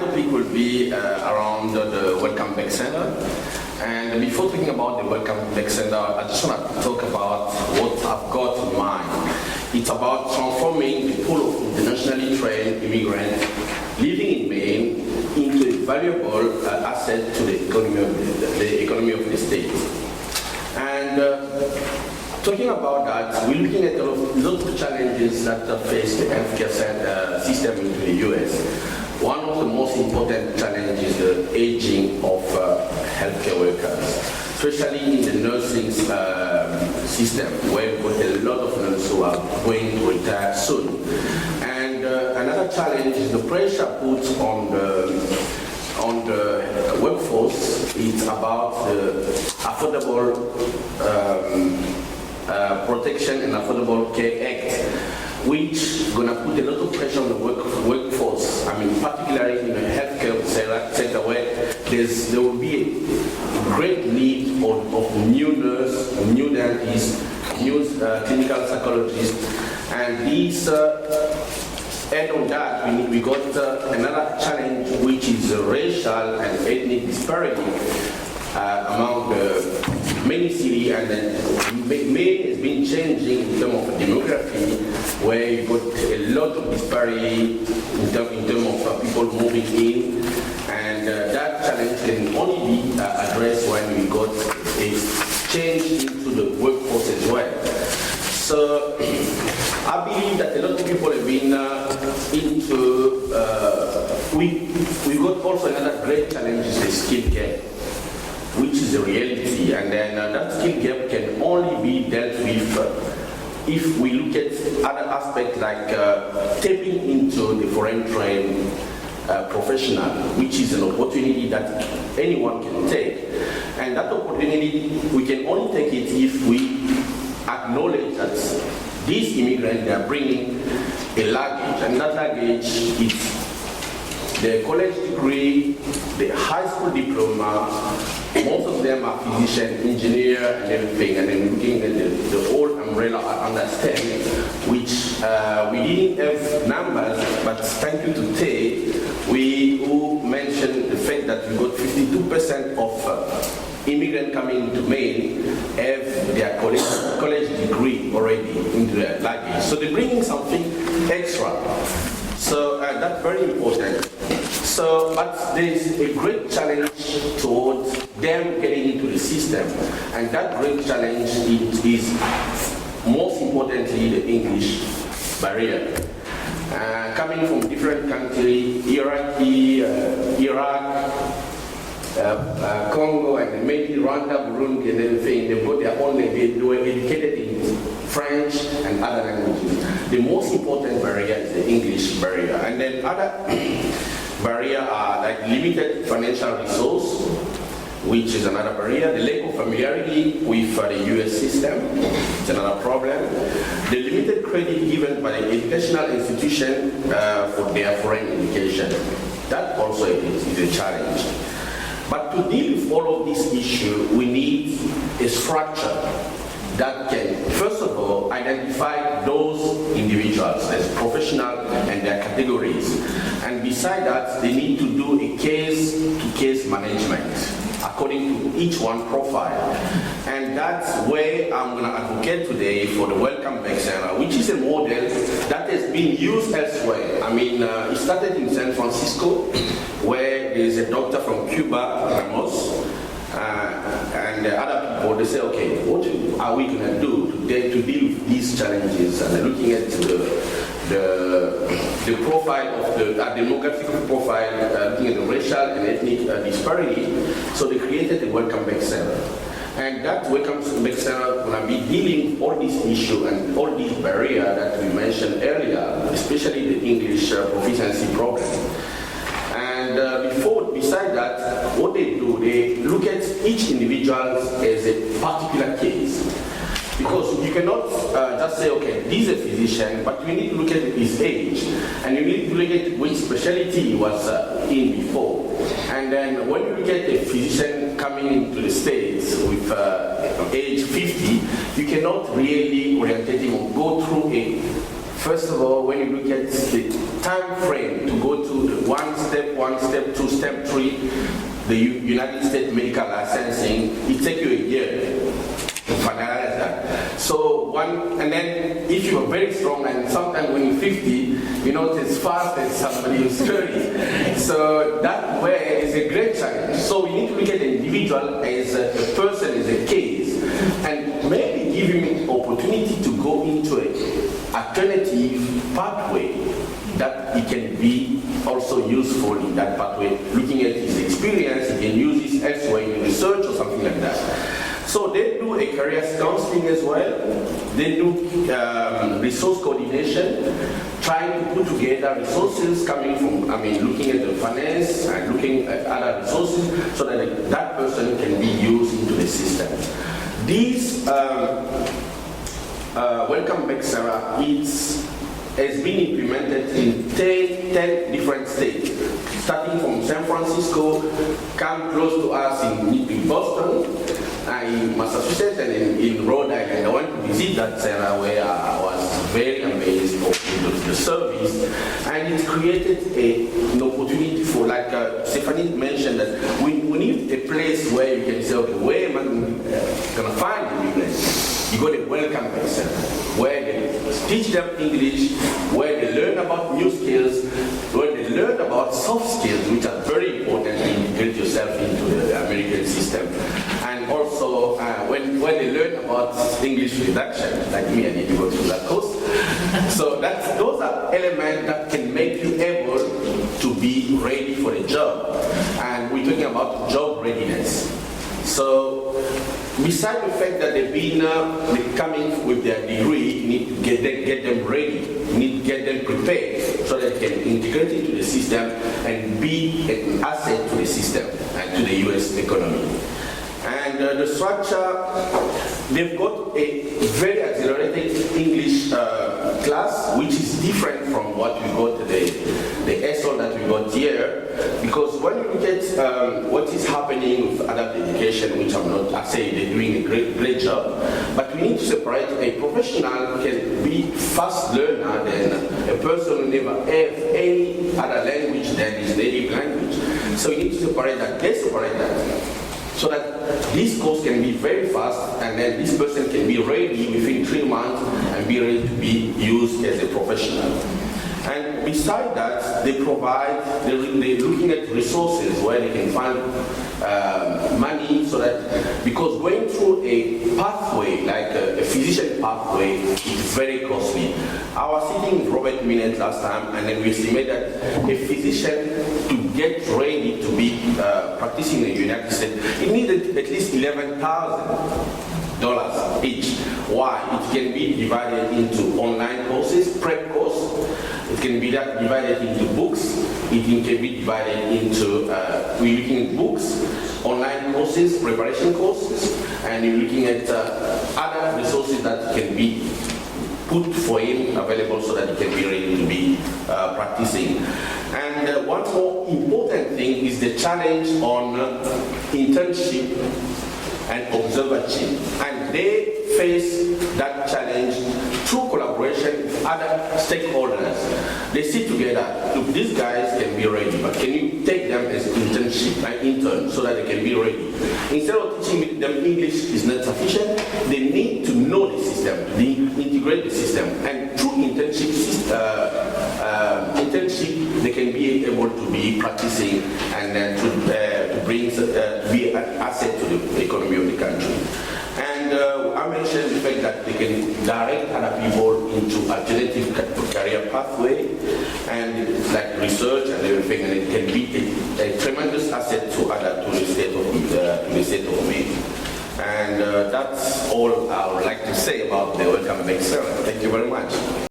topic will be around the Welcome Back Center. And before talking about the Welcome Back Center, I just want to talk about what I've got in mind. It's about transforming the pool of internationally trained immigrants living in Maine into a valuable asset to the economy of the state. And talking about that, we're looking at lots of challenges that face the healthcare system in the US. One of the most important challenges is the aging of healthcare workers, especially in the nursing system, where we've got a lot of nurses who are going to retire soon. And another challenge is the pressure put on the workforce. It's about the Affordable Protection and Affordable Care Act, which is going to put a lot of pressure on the workforce. I mean, particularly in the healthcare sector, where there will be a great need of new nurses, new dentists, new clinical psychologists, and these. And on that, we got another challenge, which is racial and ethnic disparity among the many cities, and then Maine has been changing in terms of demography, where you got a lot of disparity in terms of people moving in, and that challenge can only be addressed when we got a change into the workforce as well. So I believe that a lot of people have been into, we got also another great challenge is the skill gap, which is a reality, and then that skill gap can only be dealt with if we look at other aspects like tapping into the foreign trained professional, which is an opportunity that anyone can take. And that opportunity, we can only take it if we acknowledge that these immigrants, they are bringing a luggage, and that luggage is the college degree, the high school diploma. Most of them are physician, engineer, and everything, and then looking at the whole umbrella, I understand, which we didn't have numbers, but thank you to Tay, who mentioned the fact that we got 52% of immigrants coming to Maine have their college degree already in their luggage. So they're bringing something extra. So that's very important. So, but there is a great challenge towards them getting into the system. And that great challenge is most importantly the English barrier. Coming from different countries, Iraq, Congo, and maybe Rwanda, Burundi, and everything, they've got their own, they were educated in French and other languages. The most important barrier is the English barrier. And then other barriers are like limited financial resource, which is another barrier. The lack of familiarity with the US system is another problem. The limited credit given by the educational institution for their foreign education. That also is a challenge. But to deal with all of these issues, we need a structure that can, first of all, identify those individuals as professional and their categories. And beside that, they need to do a case-to-case management according to each one profile. And that's where I'm going to advocate today for the Welcome Back Center, which is a model that has been used elsewhere. I mean, it started in San Francisco, where there is a doctor from Cuba, Ramos, and other people, they say, okay, what are we going to do to deal with these challenges? And they're looking at the profile of the demographic profile, looking at the racial and ethnic disparity. So they created the Welcome Back Center. And that Welcome Back Center is going to be dealing with all these issues and all these barriers that we mentioned earlier, especially the English proficiency problem. And beside that, what they do, they look at each individual as a particular case. Because you cannot just say, okay, this is a physician, but you need to look at his age, and you need to look at which specialty he was in before. And then when you look at a physician coming into the States with age 50, you cannot really orientate him or go through a First of all, when you look at the time frame to go to the one, step 2, step 3, the United States medical licensing, it takes you a year to finalize that. So and then if you are very strong, and sometimes when you're 50, you know it's fast as somebody who's 30. So that way is a great challenge. So we need to look at the individual as a person, as a case, and maybe give him opportunity to go into an alternative pathway that it can be also useful in that pathway. Looking at his experience, he can use this elsewhere in research or something like that. So they do a careers counseling as well. They do resource coordination, trying to put together resources coming from, looking at the finance and looking at other resources so that that person can be used into the system. These Welcome Back Sarah, has been implemented in 10 different states, starting from San Francisco, come close to us in Boston, in Massachusetts, and in Rhode Island. I went to visit that center where I was very amazed of the service, and it created an opportunity for, like Stephanie mentioned, that we need a place where you can say, okay, where am I going to find the immigrants? You go to Welcome Back Center, where they teach them English, where they learn about new skills, where they learn about soft skills, which are very important to integrate yourself into the American system. And also, when they learn about English reduction, like me, I need to go through that course. So those are elements that can make you able to be ready for the job. And we're talking about job readiness. So, besides the fact that they're coming with their degree, you need to get them ready, you need to get them prepared so that they can integrate into the system and be an asset to the system and to the US economy. And the structure, they've got a very accelerated English class, which is different from what we got the SO that we got here. Because when you look at what is happening with adult education, which I say they're doing a great job, but we need to separate a professional can be fast learner than a person who never have any other language than his native language. So you need to separate that. They separate that. So that this course can be very fast, and then this person can be ready within 3 months and be ready to be used as a professional. And beside that, they're looking at resources where they can find money, so that, because going through a pathway, like a physician pathway, is very costly. I was sitting with Robert Minette last time, and then we estimate that a physician to get ready to be practicing in the United States, it needed at least $11,000 each. Why? It can be divided into online courses, prep course. It can be divided into books. It can be divided into, we're looking at books, online courses, preparation courses, and you're looking at other resources that can be put for him available so that he can be ready to be practicing. And one more important thing is the challenge on internship and observership. And they face that challenge through collaboration with other stakeholders. They sit together. Look, these guys can be ready, but can you take them as internship and intern so that they can be ready? Instead of teaching them English is not sufficient, they need to know the system, they integrate the system, and through internship, they can be able to be practicing and to be an asset to the economy of the country. And I mentioned the fact that they can direct other people into alternative career pathway and like research and everything, and it can be a tremendous asset to the state of Maine. And that's all I would like to say about the Welcome Back Sarah. Thank you very much.